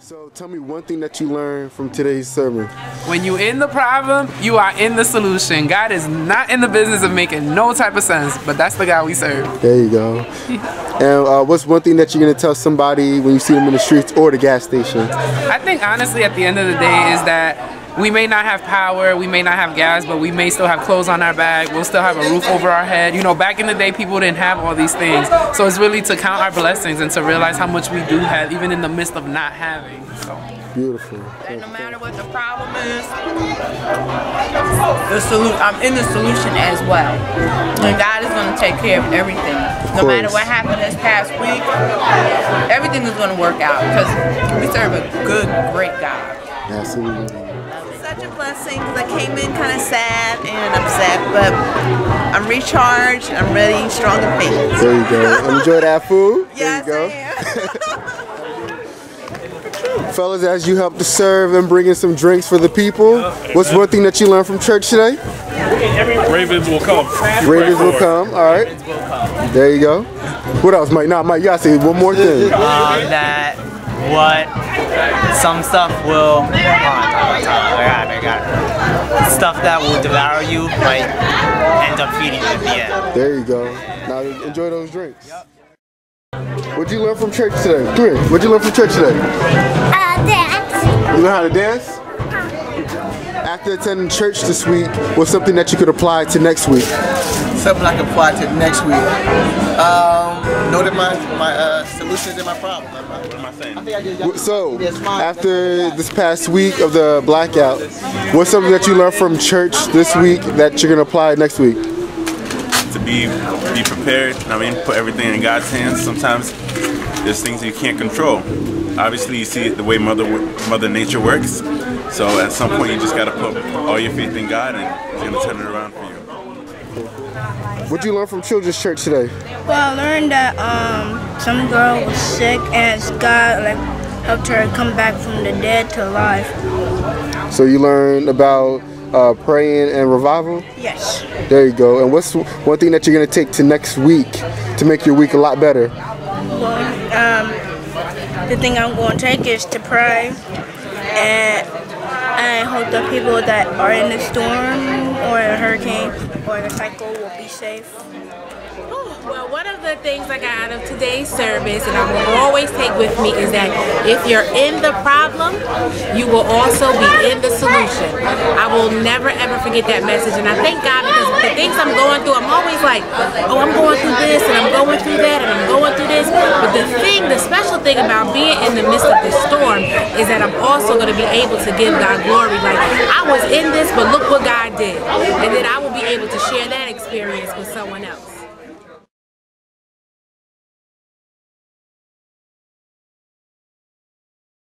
So tell me one thing that you learned from today's sermon. When you're in the problem, you are in the solution. God is not in the business of making no type of sense, but that's the God we serve. There you go. And what's one thing that you're going to tell somebody when you see them in the streets or the gas station? I think honestly at the end of the day is that we may not have power, we may not have gas, but we may still have clothes on our back, we'll still have a roof over our head. You know, back in the day, people didn't have all these things. So it's really to count our blessings and to realize how much we do have, even in the midst of not having. So. Beautiful. And no matter what the problem is, I'm in the solution as well. And God is going to take care of everything. No matter what happened this past week, everything is going to work out because we serve a good, great God. Absolutely. Such a blessing because I came in kind of sad and upset, but I'm recharged, I'm ready, strong and faith. There you go. Enjoy that food. Yes, there you go. Fellas, as you help to serve and bring in some drinks for the people, what's one thing that you learned from church today? Ravens will come. Ravens will come. All right. There you go. What else, Mike? Mike, you gotta say one more thing. That some stuff will. I got it. Stuff that will devour you might end up feeding you at the end. There you go. Now enjoy those drinks. What'd you learn from church today? Come here. What'd you learn from church today? Dance. You learn how to dance? After attending church this week, what's something that you could apply to next week? Something I can apply to next week. Know that my solution is in my problem. What am I saying? So, after this past week of the blackout, what's something that you learned from church this week that you're going to apply next week? To be prepared. I mean, put everything in God's hands. Sometimes there's things you can't control. Obviously, you see the way Mother Nature works. So at some point, you just got to put all your faith in God, and He's going to turn it around for you. What did you learn from children's church today? Well, I learned that some girl was sick and God helped her come back from the dead to life. So you learned about praying and revival? Yes. There you go. And what's one thing that you're going to take to next week to make your week a lot better? Well, the thing I'm going to take is to pray and I hope the people that are in the storm or the hurricane or the cycle will be safe. Well, one of the things I got out of today's service, and I will always take with me, is that if you're in the problem, you will also be in the solution. I will never ever forget that message, and I thank God because the things I'm going through, I'm always like, oh, I'm going through this, and I'm going through that, and I'm going through this. But the special thing about being in the midst of this storm is that I'm also going to be able to give God glory. Like, I was in this, but look what God did. And then I will be able to share that experience with someone else.